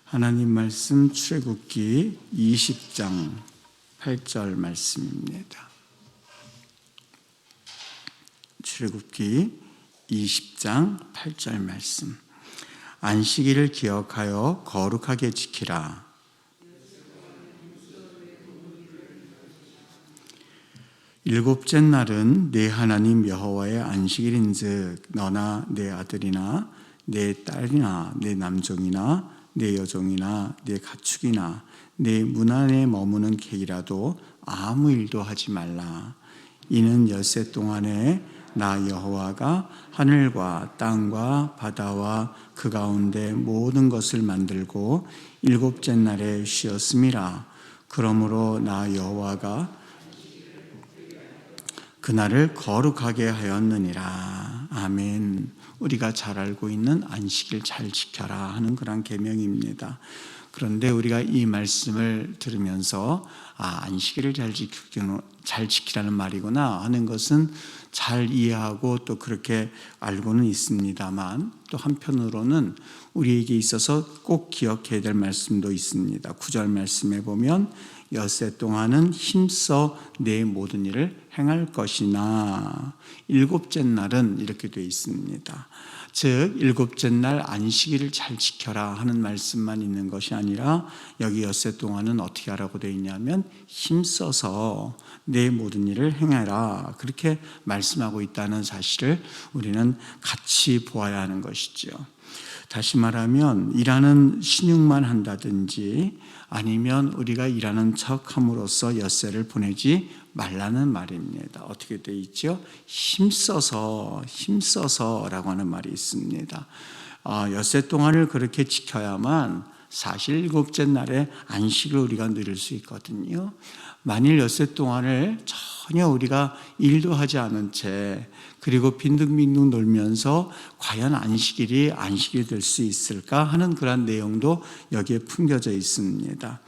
하나님 말씀 출애굽기 20장 8절 말씀입니다. 출애굽기 20장 8절 말씀. 안식일을 기억하여 거룩하게 지키라. 일곱째 날은 네 하나님 여호와의 안식일인즉 너나 네 아들이나 네 딸이나 네 남종이나 네 여종이나 네 가축이나 네 문 안에 머무는 개이라도 아무 일도 하지 말라. 이는 엿새 동안에 나 여호와가 하늘과 땅과 바다와 그 가운데 모든 것을 만들고 일곱째 날에 쉬었음이라. 그러므로 나 여호와가 그날을 거룩하게 하였느니라. 아멘. 우리가 잘 알고 있는 안식일 잘 지켜라 하는 그런 계명입니다. 그런데 우리가 이 말씀을 들으면서 안식일을 잘 지키라는 말이구나 하는 것은 잘 이해하고 또 그렇게 알고는 있습니다만, 또 한편으로는 우리에게 있어서 꼭 기억해야 될 말씀도 있습니다. 9절 말씀에 보면 엿새 동안은 힘써 내 모든 일을 행할 것이나 일곱째 날은 이렇게 되어 있습니다. 즉 일곱째 날 안식일을 잘 지켜라 하는 말씀만 있는 것이 아니라 여기 엿새 동안은 어떻게 하라고 되어 있냐면 힘써서 내 모든 일을 행해라, 그렇게 말씀하고 있다는 사실을 우리는 같이 보아야 하는 것이죠. 다시 말하면 일하는 신용만 한다든지 아니면 우리가 일하는 척함으로써 엿새를 보내지 말라는 말입니다. 어떻게 되어 있죠? 힘써서라고 하는 말이 있습니다. 엿새 동안을 그렇게 지켜야만 사실 일곱째 날에 안식을 우리가 누릴 수 있거든요. 만일 엿새 동안을 전혀 우리가 일도 하지 않은 채 그리고 빈둥빈둥 놀면서 과연 안식일이 될 수 있을까 하는 그런 내용도 여기에 품겨져 있습니다.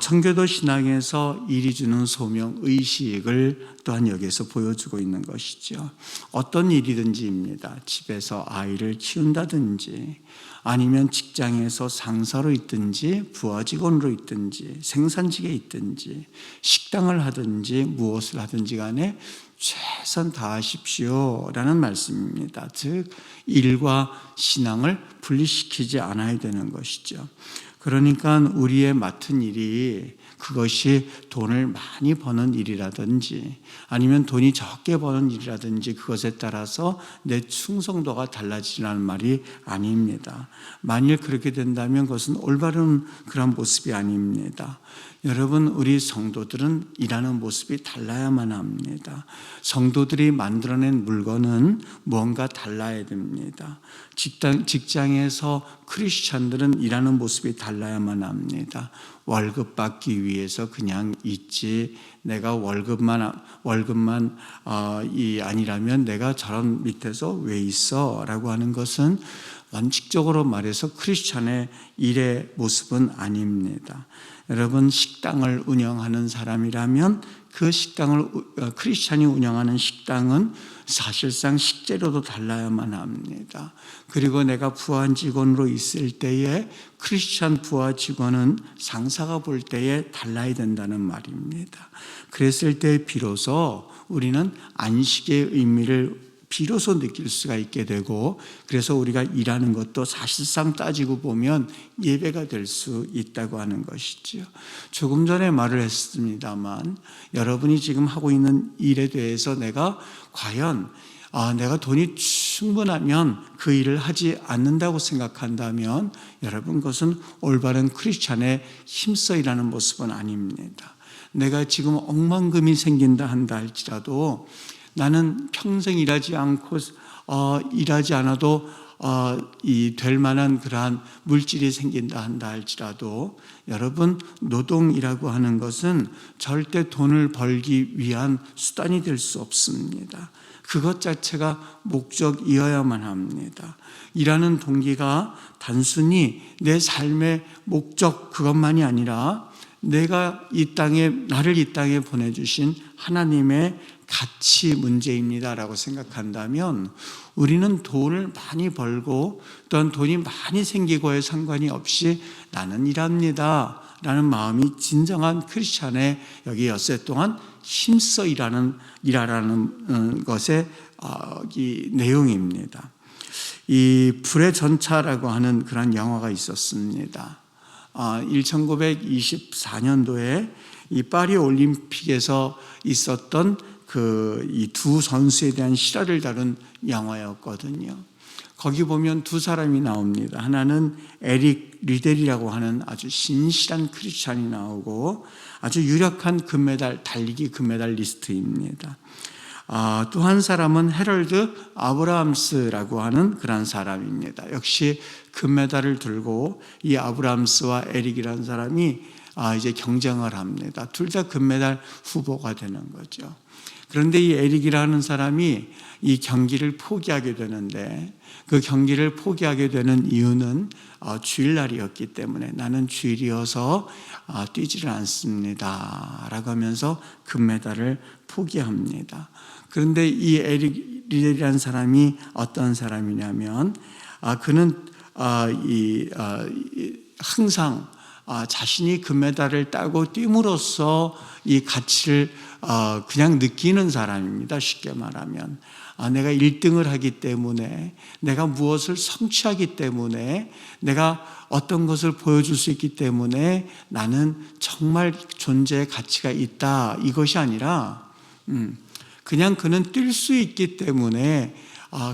청교도 신앙에서 일이 주는 소명, 의식을 또한 여기에서 보여주고 있는 것이죠. 어떤 일이든지입니다. 집에서 아이를 키운다든지 아니면 직장에서 상사로 있든지 부하 직원으로 있든지 생산직에 있든지 식당을 하든지 무엇을 하든지 간에 최선 다하십시오라는 말씀입니다. 즉 일과 신앙을 분리시키지 않아야 되는 것이죠. 그러니까 우리의 맡은 일이 그것이 돈을 많이 버는 일이라든지 아니면 돈이 적게 버는 일이라든지 그것에 따라서 내 충성도가 달라지라는 말이 아닙니다. 만일 그렇게 된다면 그것은 올바른 그런 모습이 아닙니다. 여러분, 우리 성도들은 일하는 모습이 달라야만 합니다. 성도들이 만들어낸 물건은 뭔가 달라야 됩니다. 직장에서 크리스찬들은 일하는 모습이 달라야만 합니다. 월급 받기 위해서 그냥 있지, 내가 월급만 아니라면 내가 저런 밑에서 왜 있어? 라고 하는 것은 원칙적으로 말해서 크리스찬의 일의 모습은 아닙니다. 여러분, 식당을 운영하는 사람이라면 그 크리스찬이 운영하는 식당은 사실상 식재료도 달라야만 합니다. 그리고 내가 부하 직원으로 있을 때에 크리스찬 부하 직원은 상사가 볼 때에 달라야 된다는 말입니다. 그랬을 때 비로소 우리는 안식의 의미를 비로소 느낄 수가 있게 되고, 그래서 우리가 일하는 것도 사실상 따지고 보면 예배가 될 수 있다고 하는 것이죠. 조금 전에 말을 했습니다만 여러분이 지금 하고 있는 일에 대해서 내가 과연 내가 돈이 충분하면 그 일을 하지 않는다고 생각한다면 여러분, 그것은 올바른 크리스찬의 힘써 일하는 모습은 아닙니다. 내가 지금 억만금이 생긴다 한다 할지라도 나는 평생 일하지 않아도 될 만한 그러한 물질이 생긴다 한다 할지라도 여러분, 노동이라고 하는 것은 절대 돈을 벌기 위한 수단이 될 수 없습니다. 그것 자체가 목적이어야만 합니다. 일하는 동기가 단순히 내 삶의 목적 그것만이 아니라 나를 이 땅에 보내주신 하나님의 가치 문제입니다라고 생각한다면 우리는 돈을 많이 벌고 또한 돈이 많이 생기고에 상관이 없이 나는 일합니다 라는 마음이 진정한 크리스찬의 여기 엿새 동안 힘써 일하라는 것의 이 내용입니다. 이 불의 전차라고 하는 그런 영화가 있었습니다. 1924년도에 이 파리 올림픽에서 있었던 이 두 선수에 대한 실화를 다룬 영화였거든요. 거기 보면 두 사람이 나옵니다. 하나는 에릭 리델이라고 하는 아주 신실한 크리스찬이 나오고 아주 유력한 달리기 금메달리스트입니다. 또 한 사람은 헤럴드 아브라함스라고 하는 그런 사람입니다. 역시 금메달을 들고 이 아브라함스와 에릭이라는 사람이 이제 경쟁을 합니다. 둘 다 금메달 후보가 되는 거죠. 그런데 이 에릭이라는 사람이 이 경기를 포기하게 되는데 그 경기를 포기하게 되는 이유는 주일날이었기 때문에 나는 주일이어서 뛰지를 않습니다 라고 하면서 금메달을 포기합니다. 그런데 이 에릭 리델이라는 사람이 어떤 사람이냐면 그는 항상 자신이 금메달을 따고 뛸으로써 이 가치를 그냥 느끼는 사람입니다. 쉽게 말하면 내가 1등을 하기 때문에 내가 무엇을 성취하기 때문에 내가 어떤 것을 보여줄 수 있기 때문에 나는 정말 존재의 가치가 있다 이것이 아니라 그냥 그는 뛸 수 있기 때문에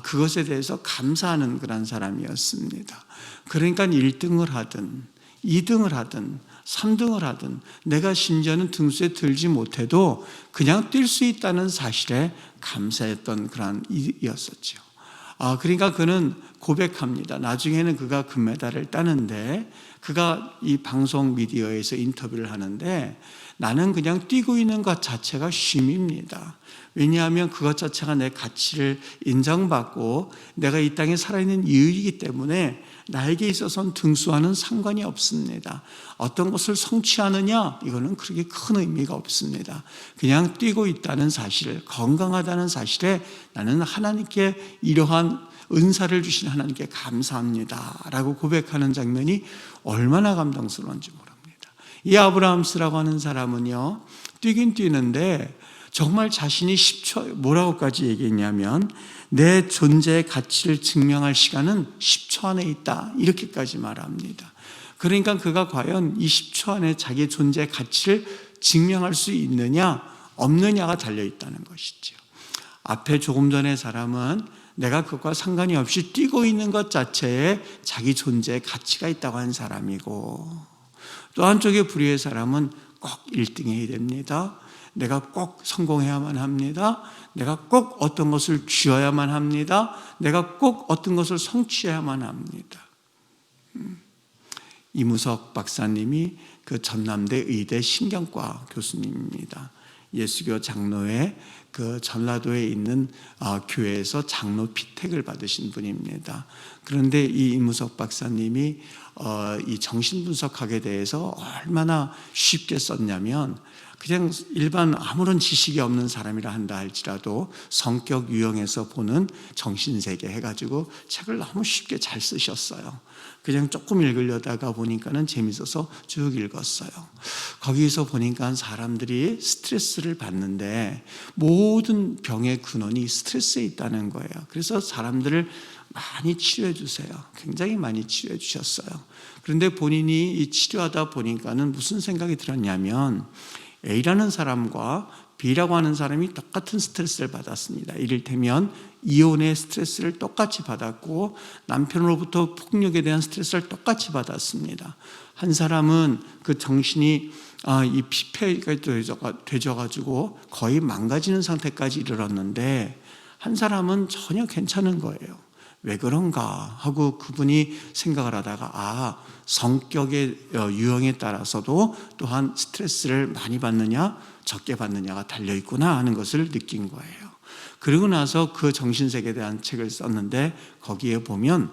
그것에 대해서 감사하는 그런 사람이었습니다. 그러니까 1등을 하든 2등을 하든 3등을 하든 내가 심지어는 등수에 들지 못해도 그냥 뛸 수 있다는 사실에 감사했던 그런 일이었었죠. 그러니까 그는 고백합니다. 나중에는 그가 금메달을 따는데 그가 이 방송 미디어에서 인터뷰를 하는데 나는 그냥 뛰고 있는 것 자체가 쉼입니다. 왜냐하면 그것 자체가 내 가치를 인정받고 내가 이 땅에 살아있는 이유이기 때문에 나에게 있어서는 등수와는 상관이 없습니다. 어떤 것을 성취하느냐 이거는 그렇게 큰 의미가 없습니다. 그냥 뛰고 있다는 사실, 건강하다는 사실에 나는 하나님께 이러한 은사를 주신 하나님께 감사합니다 라고 고백하는 장면이 얼마나 감동스러운지 모릅니다. 이 아브라함스라고 하는 사람은요 뛰긴 뛰는데 정말 자신이 10초 뭐라고까지 얘기했냐면 내 존재의 가치를 증명할 시간은 10초 안에 있다 이렇게까지 말합니다. 그러니까 그가 과연 이 10초 안에 자기의 존재의 가치를 증명할 수 있느냐 없느냐가 달려있다는 것이죠. 앞에 조금 전의 사람은 내가 그것과 상관이 없이 뛰고 있는 것 자체에 자기 존재의 가치가 있다고 한 사람이고 또 한쪽의 불의의 사람은 꼭 1등 해야 됩니다. 내가 꼭 성공해야만 합니다. 내가 꼭 어떤 것을 쥐어야만 합니다. 내가 꼭 어떤 것을 성취해야만 합니다. 이무석 박사님이 그 전남대 의대 신경과 교수님입니다. 예수교 장로회 그 전라도에 있는 교회에서 장로 피택을 받으신 분입니다. 그런데 이 이무석 박사님이 이 정신분석학에 대해서 얼마나 쉽게 썼냐면 그냥 일반 아무런 지식이 없는 사람이라 한다 할지라도 성격 유형에서 보는 정신세계 해가지고 책을 너무 쉽게 잘 쓰셨어요. 그냥 조금 읽으려다가 보니까는 재밌어서 쭉 읽었어요. 거기서 보니까 사람들이 스트레스를 받는데 모든 병의 근원이 스트레스에 있다는 거예요. 그래서 사람들을 많이 치료해 주세요. 굉장히 많이 치료해 주셨어요. 그런데 본인이 이 치료하다 보니까는 무슨 생각이 들었냐면 A라는 사람과 B라고 하는 사람이 똑같은 스트레스를 받았습니다. 이를테면 이혼의 스트레스를 똑같이 받았고 남편으로부터 폭력에 대한 스트레스를 똑같이 받았습니다. 한 사람은 그 정신이 이 피폐가 되져가지고 거의 망가지는 상태까지 이르렀는데 한 사람은 전혀 괜찮은 거예요. 왜 그런가 하고 그분이 생각을 하다가 성격의 유형에 따라서도 또한 스트레스를 많이 받느냐 적게 받느냐가 달려있구나 하는 것을 느낀 거예요. 그러고 나서 그 정신세계에 대한 책을 썼는데 거기에 보면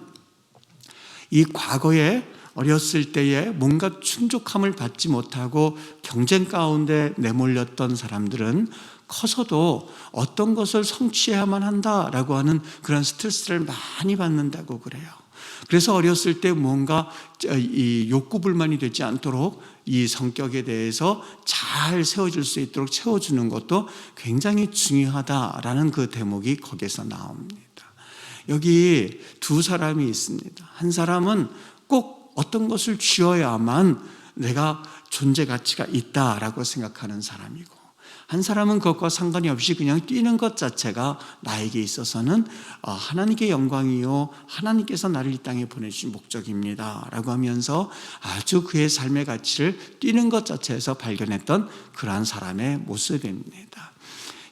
이 과거에 어렸을 때에 뭔가 충족함을 받지 못하고 경쟁 가운데 내몰렸던 사람들은 커서도 어떤 것을 성취해야만 한다라고 하는 그런 스트레스를 많이 받는다고 그래요. 그래서 어렸을 때 뭔가 이 욕구불만이 되지 않도록 이 성격에 대해서 잘 세워질 수 있도록 채워주는 것도 굉장히 중요하다라는 그 대목이 거기에서 나옵니다. 여기 두 사람이 있습니다. 한 사람은 꼭 어떤 것을 쥐어야만 내가 존재 가치가 있다라고 생각하는 사람이고, 한 사람은 그것과 상관이 없이 그냥 뛰는 것 자체가 나에게 있어서는 하나님께 영광이요, 하나님께서 나를 이 땅에 보내주신 목적입니다 라고 하면서 아주 그의 삶의 가치를 뛰는 것 자체에서 발견했던 그러한 사람의 모습입니다.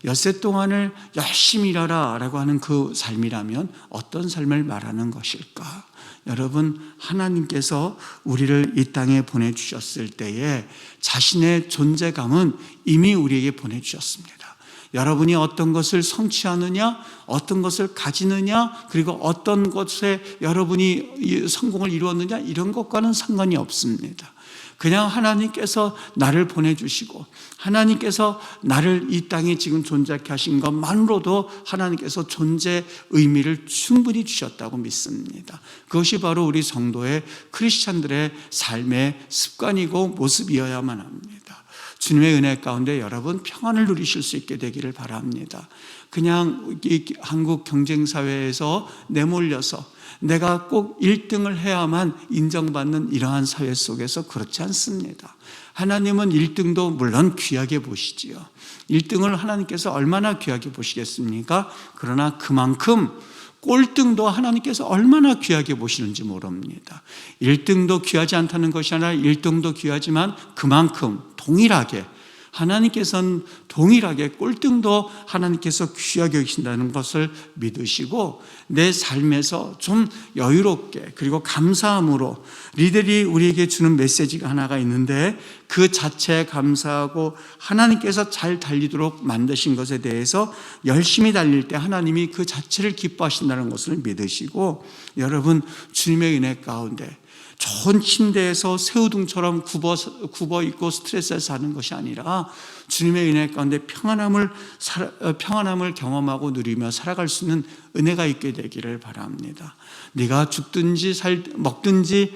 엿새 동안을 열심히 일하라 라고 하는 그 삶이라면 어떤 삶을 말하는 것일까? 여러분, 하나님께서 우리를 이 땅에 보내주셨을 때에 자신의 존재감은 이미 우리에게 보내주셨습니다. 여러분이 어떤 것을 성취하느냐, 어떤 것을 가지느냐, 그리고 어떤 것에 여러분이 성공을 이루었느냐, 이런 것과는 상관이 없습니다. 그냥 하나님께서 나를 보내주시고 하나님께서 나를 이 땅에 지금 존재하게 하신 것만으로도 하나님께서 존재 의미를 충분히 주셨다고 믿습니다. 그것이 바로 우리 성도의 크리스찬들의 삶의 습관이고 모습이어야만 합니다. 주님의 은혜 가운데 여러분 평안을 누리실 수 있게 되기를 바랍니다. 그냥 이 한국 경쟁사회에서 내몰려서 내가 꼭 1등을 해야만 인정받는 이러한 사회 속에서 그렇지 않습니다. 하나님은 1등도 물론 귀하게 보시지요. 1등을 하나님께서 얼마나 귀하게 보시겠습니까? 그러나 그만큼 꼴등도 하나님께서 얼마나 귀하게 보시는지 모릅니다. 1등도 귀하지 않다는 것이 아니라 1등도 귀하지만 그만큼 동일하게 하나님께서는 동일하게 꼴등도 하나님께서 귀하게 여기신다는 것을 믿으시고 내 삶에서 좀 여유롭게 그리고 감사함으로 리들이 우리에게 주는 메시지가 하나가 있는데 그 자체에 감사하고 하나님께서 잘 달리도록 만드신 것에 대해서 열심히 달릴 때 하나님이 그 자체를 기뻐하신다는 것을 믿으시고 여러분 주님의 은혜 가운데 좋은 침대에서 새우등처럼 굽어 있고 스트레스에 사는 것이 아니라 주님의 은혜 가운데 평안함을 경험하고 누리며 살아갈 수 있는 은혜가 있게 되기를 바랍니다. 네가 죽든지 먹든지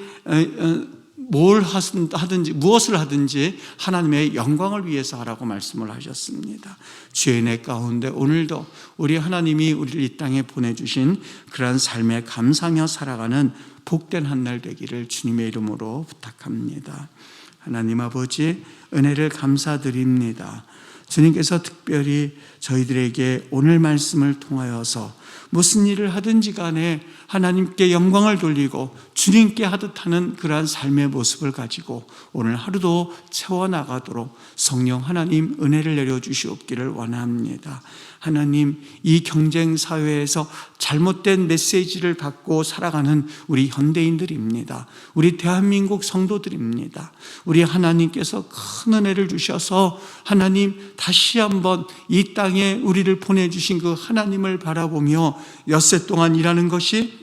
뭘 하든지 무엇을 하든지 하나님의 영광을 위해서 하라고 말씀을 하셨습니다. 주의 은혜 가운데 오늘도 우리 하나님이 우리를 이 땅에 보내주신 그러한 삶에 감사하며 살아가는 복된 한 날 되기를 주님의 이름으로 부탁합니다. 하나님 아버지 은혜를 감사드립니다. 주님께서 특별히 저희들에게 오늘 말씀을 통하여서 무슨 일을 하든지 간에 하나님께 영광을 돌리고 주님께 하듯 하는 그러한 삶의 모습을 가지고 오늘 하루도 채워나가도록 성령 하나님 은혜를 내려주시옵기를 원합니다. 하나님, 이 경쟁 사회에서 잘못된 메시지를 받고 살아가는 우리 현대인들입니다. 우리 대한민국 성도들입니다. 우리 하나님께서 큰 은혜를 주셔서 하나님 다시 한번 이 땅에 우리를 보내주신 그 하나님을 바라보며 엿새 동안 일하는 것이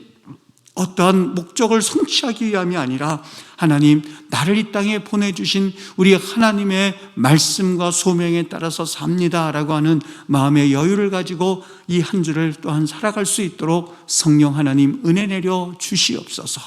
어떠한 목적을 성취하기 위함이 아니라 하나님 나를 이 땅에 보내주신 우리 하나님의 말씀과 소명에 따라서 삽니다라고 하는 마음의 여유를 가지고 이 한 주를 또한 살아갈 수 있도록 성령 하나님 은혜 내려 주시옵소서.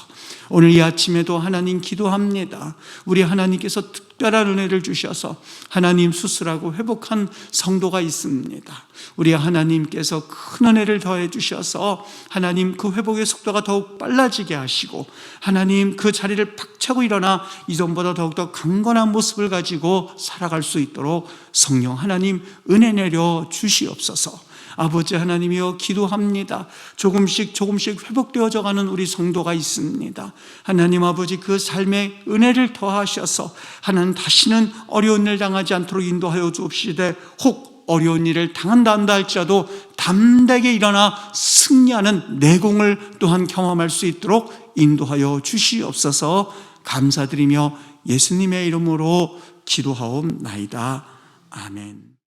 오늘 이 아침에도 하나님 기도합니다. 우리 하나님께서 특별한 은혜를 주셔서 하나님 수술하고 회복한 성도가 있습니다. 우리 하나님께서 큰 은혜를 더해 주셔서 하나님 그 회복의 속도가 더욱 빨라지게 하시고 하나님 그 자리를 박차고 일어나 이전보다 더욱더 강건한 모습을 가지고 살아갈 수 있도록 성령 하나님 은혜 내려 주시옵소서. 아버지 하나님이여 기도합니다. 조금씩 회복되어져 가는 우리 성도가 있습니다. 하나님 아버지 그 삶에 은혜를 더하셔서 하나님 다시는 어려운 일 당하지 않도록 인도하여 주옵시되 혹 어려운 일을 당한다 한다 할지라도 담대하게 일어나 승리하는 내공을 또한 경험할 수 있도록 인도하여 주시옵소서. 감사드리며 예수님의 이름으로 기도하옵나이다. 아멘.